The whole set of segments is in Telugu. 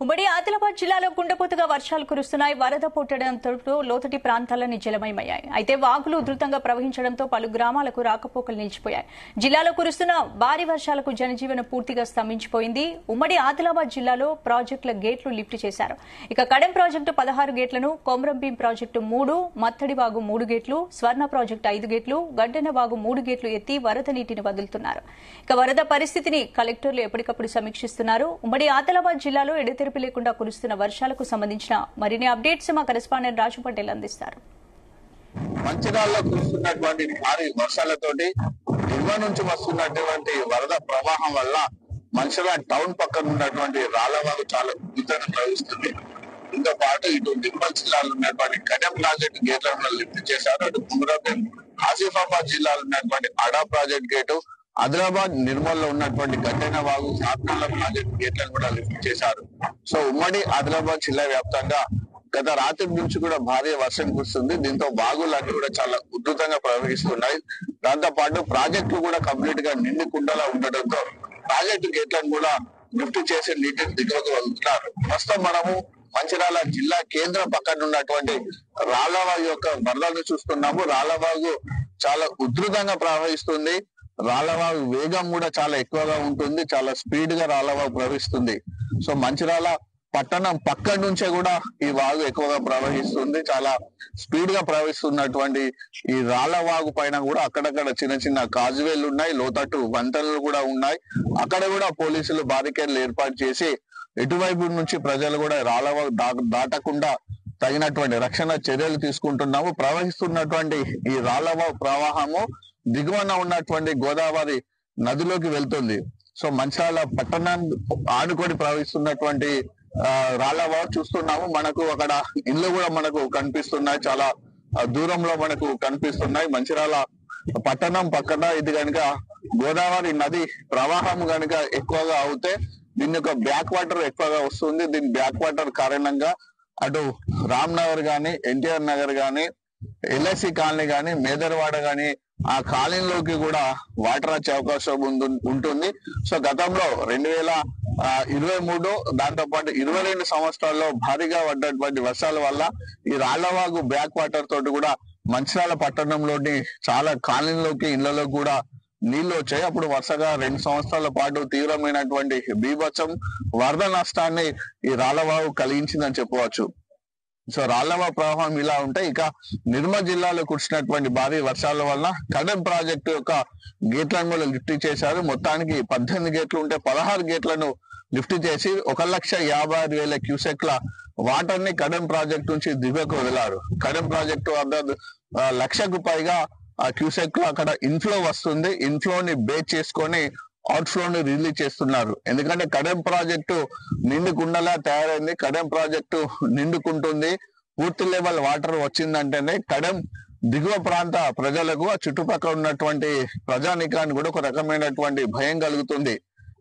ఉమ్మడి ఆదిలాబాద్ జిల్లాలో కుండపోతగా వర్షాలు కురుస్తున్నాయి. వరద పోటడంతో లోతటి ప్రాంతాలన్నీ జలమయమయ్యాయి. అయితే వాగులు ఉధృతంగా ప్రవహించడంతో పలు గ్రామాలకు రాకపోకలు నిలిచిపోయాయి. జిల్లాలో కురుస్తున్న భారీ వర్షాలకు జనజీవనం పూర్తిగా స్తంభించిపోయింది. ఉమ్మడి ఆదిలాబాద్ జిల్లాలో ప్రాజెక్టుల గేట్లు లిఫ్ట్ చేశారు. ఇక కడెం ప్రాజెక్టు 16 గేట్లను, కొమరంభీం ప్రాజెక్టు 3, మత్తడి వాగు 3 గేట్లు, స్వర్ణ ప్రాజెక్టు 5 గేట్లు, గడ్డెన వాగు 3 గేట్లు ఎత్తి వరద నీటిని వదులుతున్నారు. ఇక వరద పరిస్థితిని కలెక్టర్లు ఎప్పటికప్పుడు సమీక్షిస్తున్నారు. ఉమ్మడి ఆదిలాబాద్ జిల్లాలో ఎడతెరిపి లేకుండా కురుస్తున్న వర్షాలకు సంబంధించిన మరిన్ని అప్డేట్స్ మా కరెస్పాండెంట్ రాజు పటేల్ అందిస్తారు. మంచిర్యాలలో కురుస్తున్నటువంటి భారీ వర్షాలతోటి దిగువ నుంచి వస్తున్నటువంటి వరద ప్రవాహం వల్ల మంచిర్యాల టౌన్ పక్కన ఉన్నటువంటి రాళ్లవాగు చాలా ఉధృతంగా ప్రవహిస్తుంది. దీంతో పాటు ఇటు నిర్మల్ జిల్లాలో ఉన్నటువంటి కడెం ప్రాజెక్టు గేట్లను లిఫ్ట్ చేశారు. అటు కుమరంభీం, ఆసిఫాబాద్ జిల్లాలో ఉన్నటువంటి అడా ప్రాజెక్ట్ గేటు, ఆదిలాబాద్ నిర్మల్ లో ఉన్నటువంటి గడ్డెన వాగు, సాత్నాల ప్రాజెక్ట్ గేట్లను కూడా లిఫ్ట్ చేశారు. సో ఉమ్మడి ఆదిలాబాద్ జిల్లా వ్యాప్తంగా గత రాత్రి నుంచి కూడా భారీ వర్షం కురుస్తుంది. దీంతో వాగులన్నీ కూడా చాలా ఉధృతంగా ప్రవహిస్తున్నాయి. దాంతో పాటు ప్రాజెక్టులు కూడా కంప్లీట్ గా నిండి కుండలా ఉండడంతో ప్రాజెక్టు గేట్లను కూడా లిఫ్ట్ చేసి నీటిని దిగువకు వదులుతున్నారు. ప్రస్తుతం మనము మంచిర్యాల జిల్లా కేంద్రం పక్కన ఉన్నటువంటి రాళ్లవాగు యొక్క వరదలను చూస్తున్నాము. రాళ్లవాగు చాలా ఉధృతంగా ప్రవహిస్తుంది. రాళ్లవాగు వేగం కూడా చాలా ఎక్కువగా ఉంటుంది. చాలా స్పీడ్ గా రాళ్లవాగు ప్రవహిస్తుంది. సో మంచిర్యాల పట్టణం పక్కన నుంచే కూడా ఈ వాగు ఎక్కువగా ప్రవహిస్తుంది. చాలా స్పీడ్ గా ప్రవహిస్తున్నటువంటి ఈ రాళ్లవాగు పైన కూడా అక్కడక్కడ చిన్న చిన్న కాజువేలు ఉన్నాయి, లోతట్టు వంతెనలు కూడా ఉన్నాయి. అక్కడ కూడా పోలీసులు బారికేడ్లు ఏర్పాటు చేసి ఎటువైపు నుంచి ప్రజలు కూడా రాళ్లవాగు దాటకుండా తగినటువంటి రక్షణ చర్యలు తీసుకుంటున్నాము. ప్రవహిస్తున్నటువంటి ఈ రాళ్లవాగు ప్రవాహము దిగువన ఉన్నటువంటి గోదావరి నదిలోకి వెళ్తుంది. సో మంచిర్యాల పట్టణాన్ని ఆనుకొని ప్రవహిస్తున్నటువంటి రాళ్లవాగు చూస్తున్నాము. మనకు అక్కడ ఇల్లు కూడా మనకు కనిపిస్తున్నాయి, చాలా దూరంలో మనకు కనిపిస్తున్నాయి. మంచిర్యాల పట్టణం పక్కన ఇది కనుక గోదావరి నది ప్రవాహం కనుక ఎక్కువగా అవుతే దీని యొక్క బ్యాక్ వాటర్ ఎక్కువగా వస్తుంది. దీని బ్యాక్ వాటర్ కారణంగా అటు రామ్ నగర్ గాని, ఎన్టీఆర్ నగర్ గాని, ఎల్ఐసి కాలనీ గాని, మేదర్వాడ గాని ఆ కాలనీలోకి కూడా వాటర్ వచ్చే అవకాశం ఉంటుంది. సో గతంలో 2023 దాంతో పాటు 22 సంవత్సరాల్లో భారీగా పడ్డటువంటి వర్షాల వల్ల ఈ రాళ్లవాగు బ్యాక్ వాటర్ తోటి కూడా మంచిర్యాల పట్టణంలోని చాలా కాలనీలోకి, ఇళ్లలో కూడా నీళ్లు వచ్చాయి. అప్పుడు వరుసగా 2 సంవత్సరాల పాటు తీవ్రమైనటువంటి బీభత్సం వరద నష్టాన్ని ఈ రాళ్లవాగు కలిగించిందని చెప్పవచ్చు. సో రాళ్లవాగు ప్రవాహం ఇలా ఉంటాయి. ఇక నిర్మల్ జిల్లాలో కురిసినటువంటి భారీ వర్షాల వల్ల కడెం ప్రాజెక్టు యొక్క గేట్లను కూడా లిఫ్ట్ చేశారు. మొత్తానికి 18 గేట్లు ఉంటే 16 గేట్లను లిఫ్ట్ చేసి 1,56,000 క్యూసెక్ల వాటర్ ని కడెం ప్రాజెక్టు నుంచి దిగువకు వదిలారు. కడెం ప్రాజెక్టు 1,00,000కు పైగా క్యూసెక్లు అక్కడ ఇన్ఫ్లో వస్తుంది. ఇన్ఫ్లోని బేస్ చేసుకొని అవుట్ఫ్లో ని రిలీజ్ చేస్తున్నారు. ఎందుకంటే కడెం ప్రాజెక్టు నిండుకుండలా తయారైంది. కడెం ప్రాజెక్టు నిండుకుంటుంది. పూర్తి లెవెల్ వాటర్ వచ్చిందంటేనే కడెం దిగువ ప్రాంత ప్రజలకు, ఆ చుట్టుపక్కల ఉన్నటువంటి ప్రజానికానికి కూడా ఒక రకమైనటువంటి భయం కలుగుతుంది.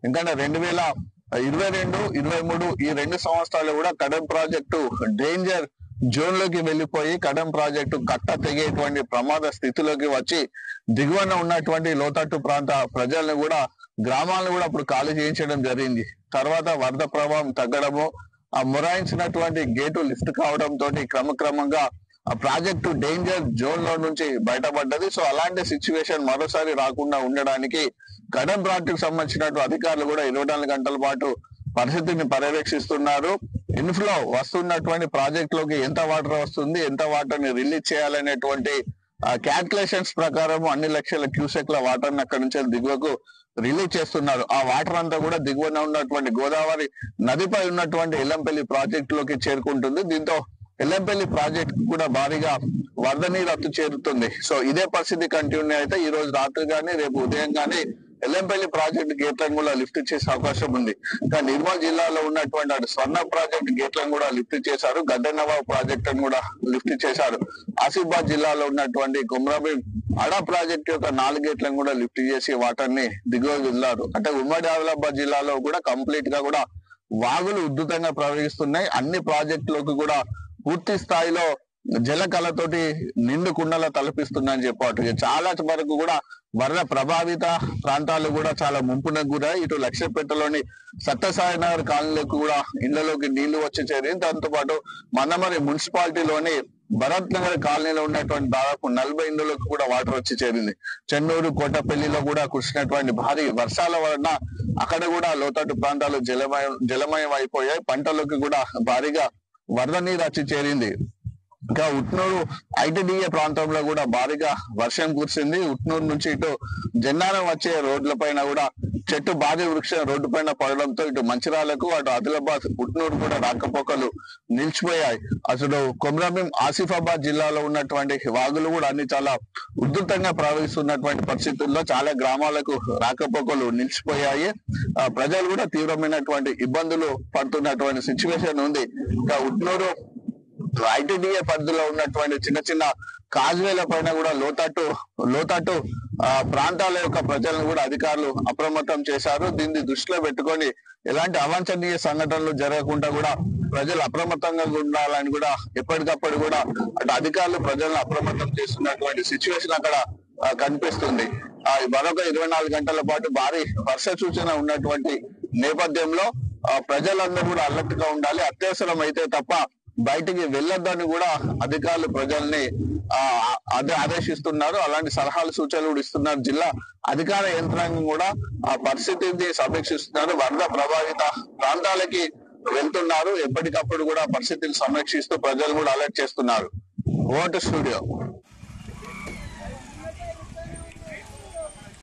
ఎందుకంటే 2022, 23 ఈ 2 సంవత్సరాలు కూడా కడెం ప్రాజెక్టు డేంజర్ జోన్ లోకి వెళ్లిపోయి కడెం ప్రాజెక్టు కట్ట తెగేటువంటి ప్రమాద స్థితిలోకి వచ్చి దిగువన ఉన్నటువంటి లోతట్టు ప్రాంత ప్రజలను కూడా, గ్రామాలను కూడా అప్పుడు ఖాళీ చేయించడం జరిగింది. తర్వాత వరద ప్రభావం తగ్గడము, ఆ మొరాయించినటువంటి గేటు లిఫ్ట్ కావడంతో క్రమక్రమంగా ఆ ప్రాజెక్టు డేంజర్ జోన్ లో నుంచి బయటపడ్డది. సో అలాంటి సిచ్యువేషన్ మరోసారి రాకుండా ఉండడానికి కడెం ప్రాజెక్టుకు సంబంధించినటువంటి అధికారులు కూడా 24 గంటల పాటు పరిస్థితిని పర్యవేక్షిస్తున్నారు. ఇన్ఫ్లో వస్తున్నటువంటి ప్రాజెక్ట్ లోకి ఎంత వాటర్ వస్తుంది, ఎంత వాటర్ ని రిలీజ్ చేయాలనేటువంటి క్యాల్కులేషన్స్ ప్రకారం అన్ని లక్షల క్యూసెక్ల వాటర్ ని అక్కడి నుంచి దిగువకు రిలీజ్ చేస్తున్నారు. ఆ వాటర్ అంతా కూడా దిగువన ఉన్నటువంటి గోదావరి నదిపై ఉన్నటువంటి ఎల్లంపల్లి ప్రాజెక్ట్ లోకి చేరుకుంటుంది. దీంతో ఎల్లంపల్లి ప్రాజెక్ట్ కూడా భారీగా వరద నీరు అత్తు చేరుతుంది. సో ఇదే పరిస్థితి కంటిన్యూ అయితే ఈ రోజు రాత్రి కానీ, రేపు ఉదయం కానీ ఎల్లంపల్లి ప్రాజెక్టు గేట్లను కూడా లిఫ్ట్ చేసే అవకాశం ఉంది. ఇంకా నిర్మల్ జిల్లాలో ఉన్నటువంటి అటు స్వర్ణ ప్రాజెక్టు గేట్లను కూడా లిఫ్ట్ చేశారు. గడ్డెనవాగు ప్రాజెక్టును కూడా లిఫ్ట్ చేశారు. ఆసిఫాబాద్ జిల్లాలో ఉన్నటువంటి కొమరంభీం అడా ప్రాజెక్టు యొక్క 4 గేట్లను కూడా లిఫ్ట్ చేసి వాటర్ ని దిగువ వదిలారు. అంటే ఉమ్మడి ఆదిలాబాద్ జిల్లాలో కూడా కంప్లీట్ గా కూడా వాగులు ఉధృతంగా ప్రవహిస్తున్నాయి. అన్ని ప్రాజెక్టులకు కూడా పూర్తి స్థాయిలో జల కళతోటి నిండు కుండల తలపిస్తుందని చెప్పవచ్చు. చాలా వరకు కూడా వరద ప్రభావిత ప్రాంతాలు కూడా చాలా ముంపునకు గురై ఇటు లక్ష్మీపేటలోని సత్యసాయి నగర్ కాలనీలకు కూడా ఇళ్లలోకి నీళ్లు వచ్చి చేరింది. దాంతో పాటు మందమరి మున్సిపాలిటీలోని భరత్ నగర్ కాలనీలో ఉన్నటువంటి దాదాపు 40 ఇండ్లకు కూడా వాటర్ వచ్చి చేరింది. చెన్నూరు కోటపల్లిలో కూడా కురిసినటువంటి భారీ వర్షాల వలన అక్కడ కూడా లోతట్టు ప్రాంతాలు జలమయం అయిపోయాయి. పంటలకు కూడా భారీగా వరద నీరు వచ్చి చేరింది. ఇంకా ఉట్నూరు ఐటీడీఏ ప్రాంతంలో కూడా భారీగా వర్షం కురిసింది. ఉట్నూరు నుంచి ఇటు జన్నారం వచ్చే రోడ్ల పైన కూడా చెట్టు భారీ వృక్షం రోడ్డు పైన పడడంతో ఇటు మంచిర్యాలకు అటు ఆదిలాబాద్ ఉట్నూరు కూడా రాకపోకలు నిలిచిపోయాయి. అసలు కొమరంభీం ఆసిఫాబాద్ జిల్లాలో ఉన్నటువంటి వాగులు కూడా అన్ని చాలా ఉధృతంగా ప్రవహిస్తున్నటువంటి పరిస్థితుల్లో చాలా గ్రామాలకు రాకపోకలు నిలిచిపోయాయి. ప్రజలు కూడా తీవ్రమైనటువంటి ఇబ్బందులు పడుతున్నటువంటి సిచ్యువేషన్ ఉంది. ఇంకా ఉట్నూరు ఐటీడీఏ పరిధిలో ఉన్నటువంటి చిన్న చిన్న కాజ్వేల పైన కూడా లోతట్టు ప్రాంతాల యొక్క ప్రజలను కూడా అధికారులు అప్రమత్తం చేశారు. దీన్ని దృష్టిలో పెట్టుకొని ఎలాంటి అవాంఛనీయ సంఘటనలు జరగకుండా కూడా ప్రజలు అప్రమత్తంగా ఉండాలని కూడా ఎప్పటికప్పుడు కూడా అటు అధికారులు ప్రజలను అప్రమత్తం చేస్తున్నటువంటి సిచ్యువేషన్ అక్కడ కనిపిస్తుంది. మరొక 24 గంటల పాటు భారీ వర్ష సూచన ఉన్నటువంటి నేపథ్యంలో ప్రజలందరూ కూడా అలర్ట్ గా ఉండాలి. అత్యవసరం అయితే తప్ప బయటికి వెళ్ళొద్దని కూడా అధికారులు ప్రజల్ని ఆదేశిస్తున్నారు. అలాంటి సలహాలు సూచనలు కూడా ఇస్తున్నారు. జిల్లా అధికార యంత్రాంగం కూడా ఆ పరిస్థితిని సమీక్షిస్తున్నారు. వరద ప్రభావిత ప్రాంతాలకి వెళ్తున్నారు. ఎప్పటికప్పుడు కూడా పరిస్థితిని సమీక్షిస్తూ ప్రజలు కూడా అలర్ట్ చేస్తున్నారు. Vote studio.